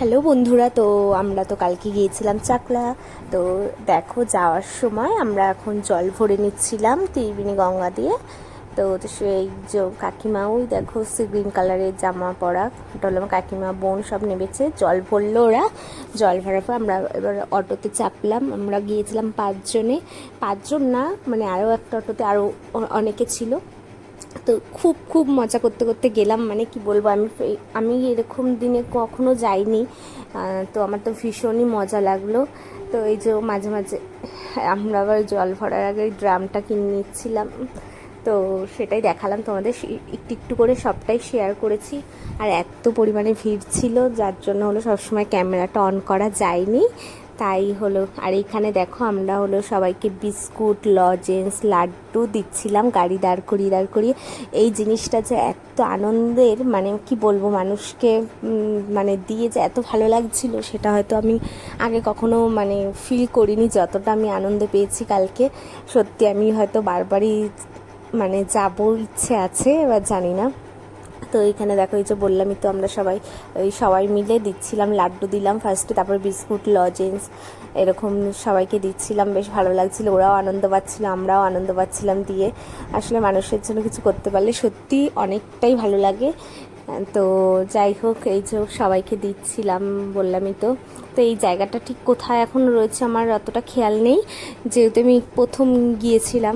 Hello বন্ধুরা, তো আমরা তো কালকে গিয়েছিলাম চাকলা। তো দেখো, যাওয়ার সময় আমরা এখন জল ভরে নিচ্ছিলাম ত্রিবেণী গঙ্গা দিয়ে। তো সেই যে কাকিমা, ওই দেখো সে গ্রিন কালারের জামা পরা, ওটা হলো আমার কাকিমা, বোন সব নেমেছে, জল ভরলো ওরা। জল ভরার পর আমরা এবার অটোতে চাপলাম। আমরা গিয়েছিলাম 5 জনে, 5 জন না, মানে আরও একটা অটোতে আরও অনেকে ছিল। তো খুব খুব মজা করতে করতে গেলাম, মানে কি বলবো, আমি এরকম দিনে কখনো যাইনি। তো আমার তো ভীষণই মজা লাগলো। তো এই যে মাঝে মাঝে আমরা আবার জল ভরার আগে ড্রামটা কিনে নিচ্ছিলাম, তো সেটাই দেখালাম তোমাদের, একটু একটু করে সবটাই শেয়ার করেছি। আর এত পরিমাণে ভিড় ছিল, যার জন্য হলো সবসময় ক্যামেরাটা অন করা যায়নি, তাই হলো। আর এইখানে দেখো, আমরা হলো সবাইকে বিস্কুট, লজেন্স, লাড্ডু দিচ্ছিলাম গাড়ি দাঁড় করিয়ে। এই জিনিসটা যে এত আনন্দের, মানে কি বলবো, মানুষকে মানে দিয়ে যে এত ভালো লাগছিল, সেটা হয়তো আমি আগে কখনো মানে ফিল করিনি যতটা আমি আনন্দ পেয়েছি কালকে। সত্যি আমি হয়তো বারবারই মানে যাবো ইচ্ছে আছে, এবার জানি না। তো এইখানে দেখো, এই যে বললামই তো, আমরা সবাই মিলে দিচ্ছিলাম, লাড্ডু দিলাম ফার্স্টে, তারপর বিস্কুট, লজেন্স এরকম সবাইকে দিচ্ছিলাম। বেশ ভালো লাগছিল, ওরাও আনন্দ পাচ্ছিল, আমরাও আনন্দ পাচ্ছিলাম দিয়ে। আসলে মানুষের জন্য কিছু করতে পারলে সত্যি অনেকটাই ভালো লাগে। তো যাই হোক, এই যে সবাইকে দিচ্ছিলাম, বললামই তো। তো এই জায়গাটা ঠিক কোথায় এখন রয়েছে আমার অতটা খেয়াল নেই, যেহেতু আমি প্রথম গিয়েছিলাম।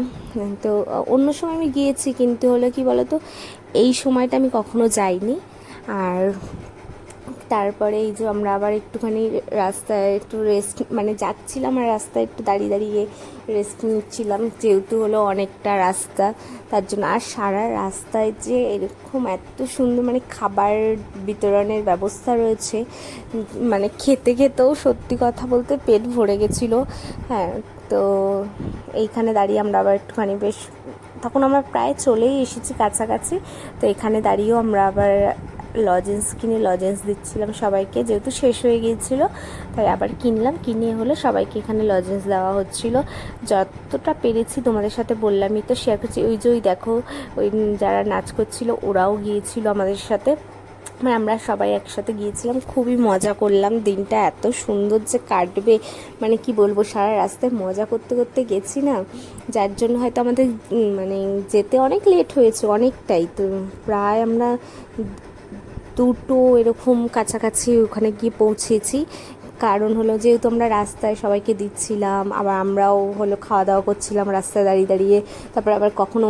তো অন্য সময় আমি গিয়েছি, কিন্তু হলো কি বলতো, এই সময়টা আমি কখনো যাইনি। আর তারপরে এই যে আমরা আবার একটুখানি রাস্তায় একটু রেস্ট, মানে যাচ্ছিলাম আর রাস্তায় একটু দাঁড়িয়ে রেস্ট নিচ্ছিলাম, যেহেতু হলো অনেকটা রাস্তা, তার জন্য। আর সারা রাস্তায় যে এরকম এত সুন্দর মানে খাবার বিতরণের ব্যবস্থা রয়েছে, মানে খেতে খেতেও সত্যি কথা বলতে পেট ভরে গেছিলো। হ্যাঁ, তো এইখানে দাঁড়িয়ে আমরা আবার একটুখানি বেশ, তখন আমরা প্রায় চলেই এসেছি কাছাকাছি। তো এখানে দাঁড়িয়েও আমরা আবার লজেন্স দিচ্ছিলাম সবাইকে, যেহেতু শেষ হয়ে গিয়েছিলো তাই আবার কিনে হলে সবাইকে এখানে লজেন্স দেওয়া হচ্ছিলো। যতটা পেরেছি তোমাদের সাথে বললামই তো, শেয়ার করছি। ওই দেখো, ওই যারা নাচ করছিল ওরাও গিয়েছিল আমাদের সাথে, মানে আমরা সবাই একসাথে গিয়েছিলাম, খুবই মজা করলাম। দিনটা এত সুন্দর যে কাটবে, মানে কি বলবো, সারা রাস্তায় মজা করতে করতে গেছি না, যার জন্য হয়তো আমাদের মানে যেতে অনেক লেট হয়েছে, অনেকটাই। তো প্রায় আমরা 2টো এরকম কাছাকাছি ওখানে গিয়ে পৌঁছেছি। কারণ হলো, যেহেতু আমরা রাস্তায় সবাইকে দিচ্ছিলাম, আবার আমরাও হলো খাওয়া দাওয়া করছিলাম রাস্তায় দাঁড়িয়ে। তারপর আবার কখনো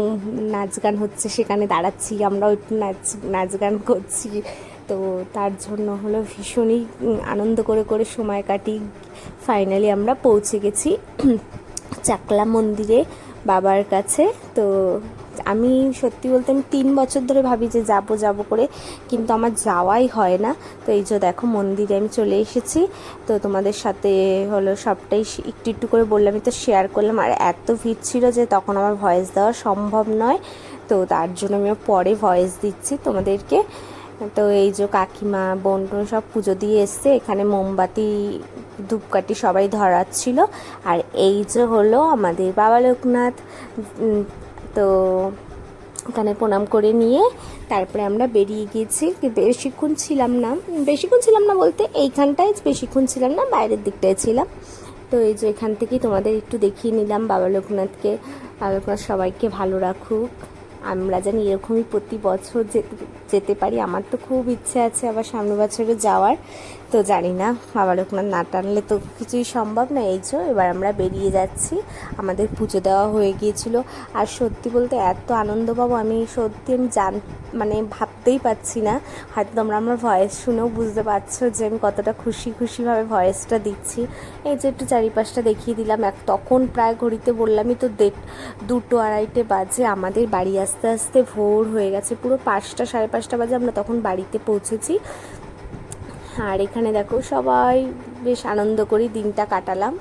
নাচ গান হচ্ছে, সেখানে দাঁড়াচ্ছি, আমরাও একটু নাচ গান করছি। তো তার জন্য হলো ভীষণই আনন্দ করে সময় কাটি। ফাইনালি আমরা পৌঁছে গেছি চাকলা মন্দিরে, বাবার কাছে। তো আমি সত্যি বলতে, আমি 3 বছর ধরে ভাবি যে যাব করে, কিন্তু আমার যাওয়াই হয় না। তো এই যে দেখো, মন্দিরে আমি চলে এসেছি। তো তোমাদের সাথে হলো সবটাই একটু একটু করে বললাম, তো শেয়ার করলাম। আর এত ভিড় ছিল যে তখন আমার ভয়েস দেওয়া সম্ভব নয়, তো তার জন্য আমি পরে ভয়েস দিচ্ছি তোমাদেরকে। তো এই যে কাকিমা, বোন টোন সব পুজো দিয়ে এসছে, এখানে মোমবাতি, ধূপকাঠি সবাই ধরাচ্ছিল। আর এই যে হলো আমাদের বাবা লোকনাথ। তো এখানে প্রণাম করে নিয়ে তারপরে আমরা বেরিয়ে গিয়েছি। বেশিক্ষণ ছিলাম না বলতে, এইখানটায় বেশিক্ষণ ছিলাম না, বাইরের দিকটায় ছিলাম। তো এই যে এখান থেকেই তোমাদের একটু দেখিয়ে নিলাম বাবা লোকনাথকে। বাবা লোকনাথ সবাইকে ভালো রাখুক, আমরা জানি এরকমই প্রতি বছর যেতে পারি। আমার তো খুব ইচ্ছে আছে আবার সামনের বছরে যাওয়ার। তো জানি না, বাবা লোকনাথ না টানলে তো কিছুই সম্ভব না। এই যে এবার আমরা বেরিয়ে যাচ্ছি, আমাদের পুজো দেওয়া হয়ে গিয়েছিল। আর সত্যি বলতে এত আনন্দ পাবো আমি মানে ভাবতেই পারছি না। হয়তো তোমরা আমার ভয়েস শুনেও বুঝতে পারছো যে আমি কতটা খুশিভাবে ভয়েসটা দিচ্ছি। এই যে একটু চারিপাশটা দেখিয়ে দিলাম। তখন প্রায় ঘড়িতে বললামই তো 2টো 2:30 বাজে। আমাদের বাড়ি আস্তে আস্তে ভোর হয়ে গেছে, পুরো 5টা 5:30 বাজে আমরা তখন বাড়িতে পৌঁছেছি। আর এখানে দেখো, সবাই বেশ আনন্দ করে দিনটা কাটালাম।